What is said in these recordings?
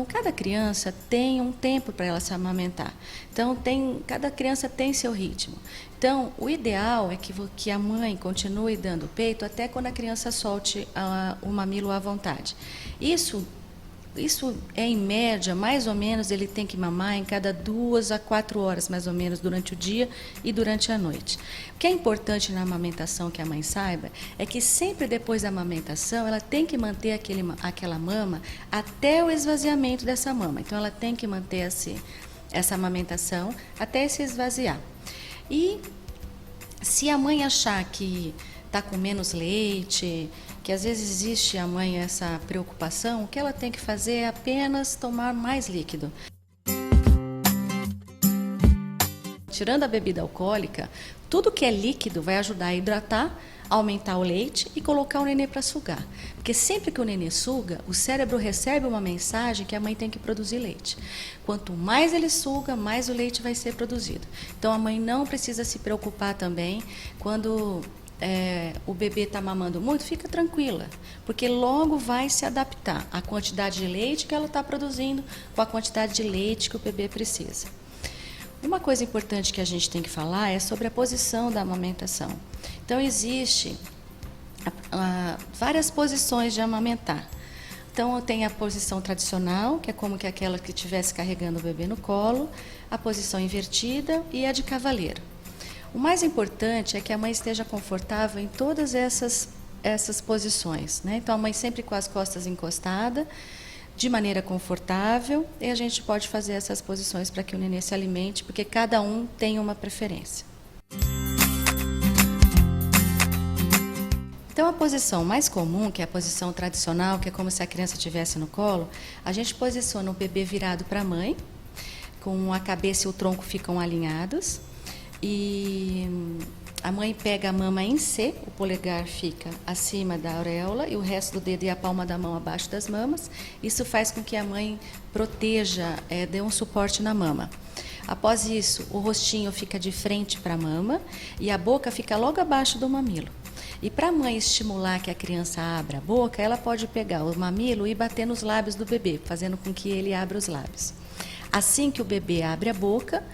Então, cada criança tem um tempo para ela se amamentar. Então, cada criança tem seu ritmo. Então, o ideal é que a mãe continue dando peito até quando a criança solte o mamilo à vontade. Isso é, em média, mais ou menos, ele tem que mamar em cada 2 a 4 horas, mais ou menos, durante o dia e durante a noite. O que é importante na amamentação que a mãe saiba é que sempre depois da amamentação ela tem que manter aquela mama até o esvaziamento dessa mama. Então, ela tem que manter essa amamentação até se esvaziar. E se a mãe achar que está com menos leite, que às vezes existe a mãe essa preocupação, o que ela tem que fazer é apenas tomar mais líquido. Tirando a bebida alcoólica, tudo que é líquido vai ajudar a hidratar, aumentar o leite e colocar o nenê para sugar. Porque sempre que o nenê suga, o cérebro recebe uma mensagem que a mãe tem que produzir leite. Quanto mais ele suga, mais o leite vai ser produzido. Então a mãe não precisa se preocupar também quando o bebê está mamando muito, fica tranquila, porque logo vai se adaptar à quantidade de leite que ela está produzindo com a quantidade de leite que o bebê precisa. Uma coisa importante que a gente tem que falar é sobre a posição da amamentação. Então, existe várias posições de amamentar. Então, tem a posição tradicional, que é como que aquela que estivesse carregando o bebê no colo, a posição invertida e a de cavaleiro. O mais importante é que a mãe esteja confortável em todas essas posições, né? Então, a mãe sempre com as costas encostadas, de maneira confortável, e a gente pode fazer essas posições para que o nenê se alimente, porque cada um tem uma preferência. Então, a posição mais comum, que é a posição tradicional, que é como se a criança estivesse no colo, a gente posiciona o bebê virado para a mãe, com a cabeça e o tronco ficam alinhados, e a mãe pega a mama em C, o polegar fica acima da auréola e o resto do dedo e a palma da mão abaixo das mamas. Isso faz com que a mãe proteja, dê um suporte na mama. Após isso, o rostinho fica de frente para a mama e a boca fica logo abaixo do mamilo. E para a mãe estimular que a criança abra a boca, ela pode pegar o mamilo e bater nos lábios do bebê, fazendo com que ele abra os lábios. Assim que o bebê abre a boca,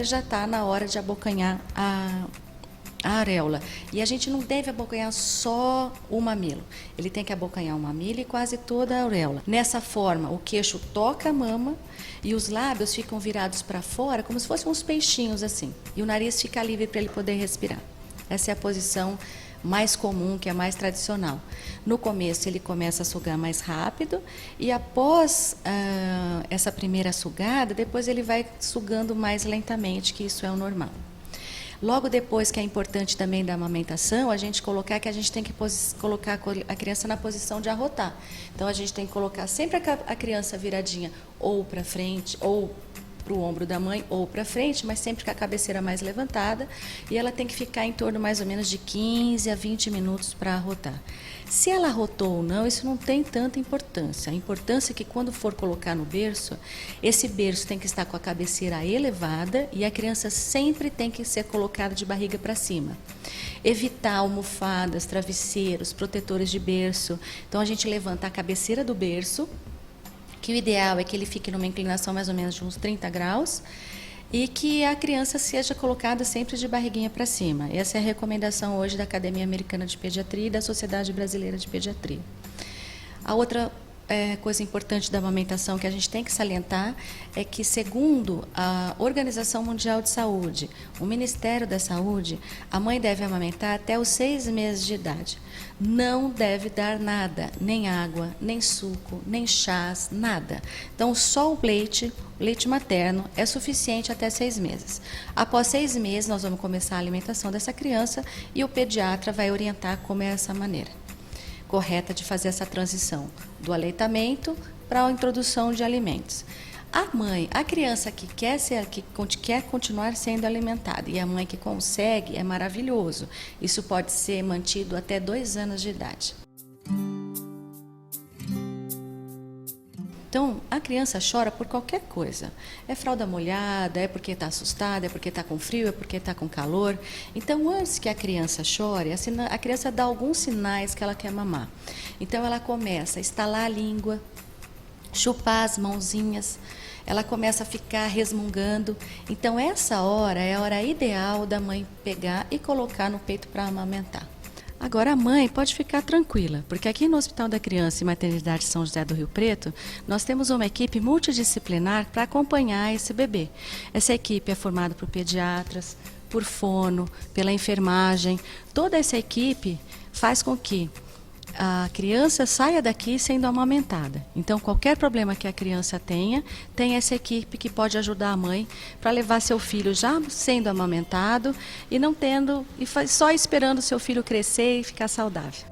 já está na hora de abocanhar a areola. E a gente não deve abocanhar só o mamilo. Ele tem que abocanhar o mamilo e quase toda a auréola. Nessa forma, o queixo toca a mama e os lábios ficam virados para fora, como se fossem uns peixinhos assim. E o nariz fica livre para ele poder respirar. Essa é a posição mais comum, que é mais tradicional. No começo ele começa a sugar mais rápido e após essa primeira sugada, depois ele vai sugando mais lentamente, que isso é o normal. Logo depois, que é importante também da amamentação, a gente tem que colocar a criança na posição de arrotar. Então, a gente tem que colocar sempre a criança viradinha ou para frente, ou para o ombro da mãe, ou para frente, mas sempre com a cabeceira mais levantada. E ela tem que ficar em torno mais ou menos de 15 a 20 minutos para arrotar. Se ela arrotou ou não, isso não tem tanta importância. A importância é que quando for colocar no berço, esse berço tem que estar com a cabeceira elevada e a criança sempre tem que ser colocada de barriga para cima. Evitar almofadas, travesseiros, protetores de berço. Então, a gente levanta a cabeceira do berço, que o ideal é que ele fique numa inclinação mais ou menos de uns 30 graus, e que a criança seja colocada sempre de barriguinha para cima. Essa é a recomendação hoje da Academia Americana de Pediatria e da Sociedade Brasileira de Pediatria. A outra coisa importante da amamentação que a gente tem que salientar é que, segundo a Organização Mundial de Saúde, o Ministério da Saúde, a mãe deve amamentar até os 6 meses de idade. Não deve dar nada, nem água, nem suco, nem chás, nada. Então, só o leite materno é suficiente até 6 meses. Após 6 meses, nós vamos começar a alimentação dessa criança e o pediatra vai orientar como é essa maneira correta de fazer essa transição do aleitamento para a introdução de alimentos. A criança que quer continuar sendo alimentada e a mãe que consegue, é maravilhoso. Isso pode ser mantido até 2 anos de idade. Então, a criança chora por qualquer coisa. É fralda molhada, é porque está assustada, é porque está com frio, é porque está com calor. Então, antes que a criança chore, a criança dá alguns sinais que ela quer mamar. Então, ela começa a estalar a língua, chupar as mãozinhas, ela começa a ficar resmungando. Então, essa hora é a hora ideal da mãe pegar e colocar no peito para amamentar. Agora, a mãe pode ficar tranquila, porque aqui no Hospital da Criança e Maternidade São José do Rio Preto, nós temos uma equipe multidisciplinar para acompanhar esse bebê. Essa equipe é formada por pediatras, por fono, pela enfermagem. Toda essa equipe faz com que a criança saia daqui sendo amamentada. Então, qualquer problema que a criança tenha, tem essa equipe que pode ajudar a mãe para levar seu filho já sendo amamentado e não tendo, e só esperando seu filho crescer e ficar saudável.